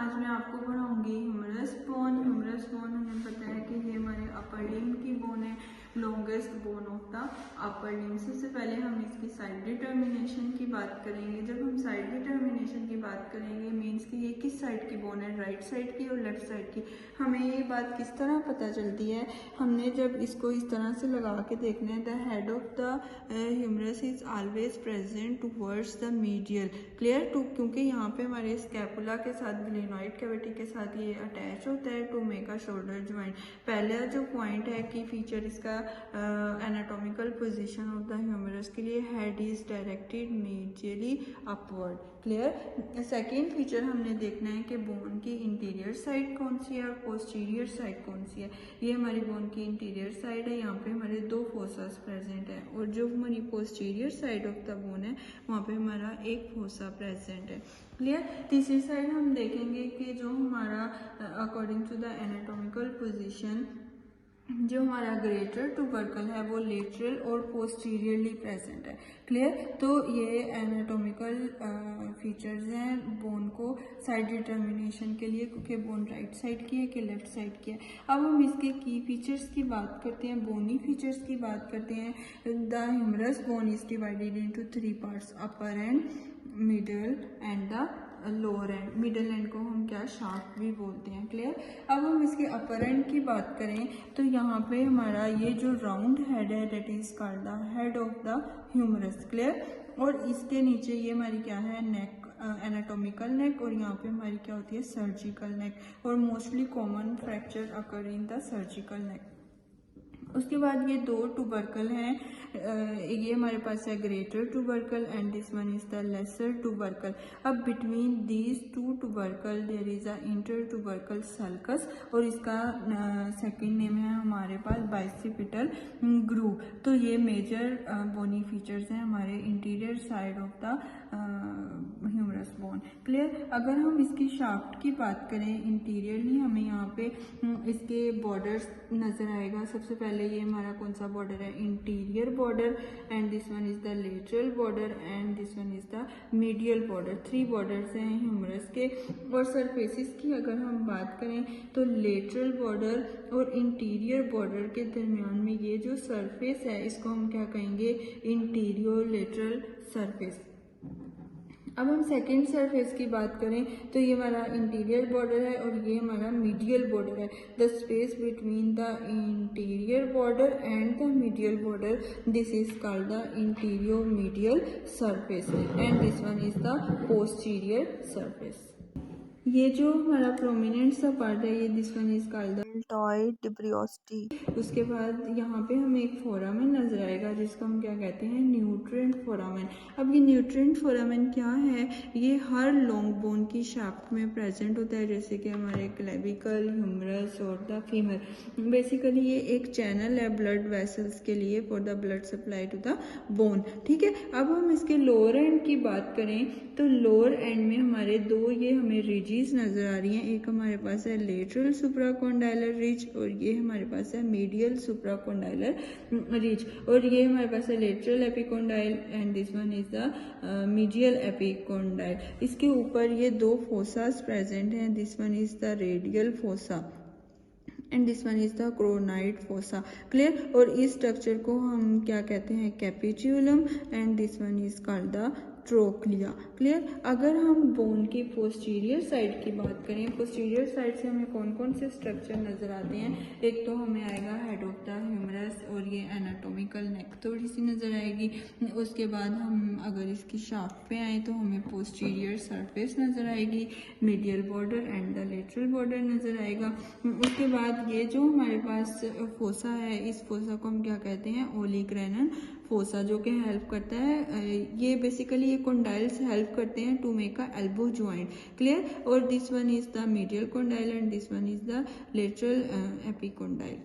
आज मैं आपको पढ़ाऊंगी ह्यूमरस बोन। ह्यूमरस बोन हमें पता है कि ये हमारे अपर लिम्ब की बोन है, longest bone of the upper limb. सबसे पहले हम इसकी साइड डिटर्मिनेशन की बात करेंगे। जब हम साइड डिटर्मिनेशन की बात करेंगे मीन्स कि ये किस साइड की बोन है, राइट साइड की और लेफ्ट साइड की। हमें ये बात किस तरह पता चलती है, हमने जब इसको इस तरह से लगा के देखना है, the head of the humerus is always present towards the medial. Clear too, क्योंकि यहाँ पे हमारे स्कैपुला के साथ ग्लेनोइड कैविटी के साथ ये अटैच होता है to make a shoulder joint. पहला जो पॉइंट है कि फीचर इसका anatomical position of the humerus के लिए head is directed medially upward. Clear. Second feature हमने देखना है कि बोन की इंटीरियर साइड कौन सी है और पोस्टीरियर साइड कौन सी है। ये हमारी बोन की इंटीरियर साइड है, यहाँ पे हमारे दो फोसास प्रेजेंट है, और जो हमारी posterior side of the bone है वहाँ पे हमारा एक फोसा प्रेजेंट है। क्लियर। तीसरी साइड हम देखेंगे कि जो हमारा according to the anatomical position जो हमारा ग्रेटर ट्यूबरकल है वो लेटरल और पोस्टीरियरली प्रेजेंट है। क्लियर। तो ये एनाटॉमिकल फीचर्स हैं बोन को साइड डिटर्मिनेशन के लिए, क्योंकि बोन राइट साइड की है कि लेफ्ट साइड की है। अब हम इसके की फीचर्स की बात करते हैं, बोनी फीचर्स की बात करते हैं। The humerus bone is divided into 3 parts, upper end, middle end the lower end. Middle end को हम क्या शाफ्ट भी बोलते हैं। क्लियर। अब हम इसके अपर एंड की बात करें तो यहाँ पे हमारा ये जो राउंड हेड है that is called the head of the humerus. Clear. और इसके नीचे ये हमारी क्या है, नेक, एनाटॉमिकल नेक, और यहाँ पे हमारी क्या होती है, सर्जिकल नेक। और mostly common fracture occur in the surgical neck. उसके बाद ये दो ट्यूबरकल हैं, ये हमारे पास है greater tubercle and this one is the lesser tubercle. अब between these two tubercle there is a inter tubercle sulcus, और इसका सेकंड नेम है हमारे पास बाइसिपिटल ग्रूव। तो ये मेजर बोनी फीचर्स हैं हमारे interior side of the humerus bone. Clear. अगर हम इसकी शाफ्ट की बात करें इंटीरियरली, हमें यहाँ पे इसके बॉर्डर्स नजर आएगा। सबसे पहले ये हमारा कौन सा बॉर्डर है, interior border, and this one is the lateral border and this one is the medial border. 3 borders हैं ह्यूमरस के। और सरफेसिस की अगर हम बात करें तो लेटरल बॉर्डर और इंटीरियर बॉर्डर के दरमियान में ये जो सरफेस है इसको हम क्या कहेंगे, इंटीरियर लेटरल सरफेस। अब हम सेकेंड सरफेस की बात करें तो ये हमारा इंटीरियर बॉर्डर है और ये हमारा मीडियल बॉर्डर है। The space between the interior border and the medial border, this is called the interior medial surface and this one is the posterior surface. ये जो हमारा प्रोमिनेंट सा पार्ट है ये this one is called the deltoid tuberosity. उसके बाद यहाँ पे हमें एक फोरामेन नजर आएगा जिसको हम क्या कहते हैं, न्यूट्रिएंट फोरामेन। अब ये न्यूट्रिएंट फोरामेन क्या है, ये हर लॉन्ग बोन की शाफ्ट में प्रेजेंट होता है, जैसे कि हमारे क्लेविकल, ह्यूमरस और द फीमर। बेसिकली ये एक चैनल है ब्लड वेसल्स के लिए for the blood supply to the bone. ठीक है। अब हम इसके लोअर एंड की बात करें तो लोअर एंड में हमारे दो ये हमें रिजीज नजर आ रही हैं। एक हमारे पास है लेटरल सुप्राकॉन्डाइलर रिज और ये हमारे पास है मीडियल सुप्राकॉन्डाइलर रिज, और ये हमारे पास है lateral epicondyle and this one is the medial epicondyle. इसके ऊपर ये दो फोसास प्रेजेंट हैं, this one is the radial fossa and this one is the coronoid fossa. Clear. और इस स्ट्रक्चर को हम क्या कहते हैं, capitulum and this one is called the trochlea. Clear. अगर हम बोन की पोस्टीरियर साइड की बात करें, पोस्टीरियर साइड से हमें कौन कौन से स्ट्रक्चर नजर आते हैं, एक तो हमें आएगा हेड ऑफ द ह्यूमरस और ये एनाटॉमिकल नेक थोड़ी सी नजर आएगी। उसके बाद हम अगर इसकी शाफ्ट पे आए तो हमें पोस्टीरियर सरफेस नजर आएगी, medial border and the lateral border नजर आएगा। उसके बाद ये जो हमारे पास फोसा है इस फोसा को हम क्या कहते हैं, ओलिग्रेनन फोसा, जो कि हेल्प करता है, ये बेसिकली ये कॉन्डाइल्स हेल्प करते हैं to make a elbow joint. Clear. और this one is the medial condyle and this one is the lateral epicondyle.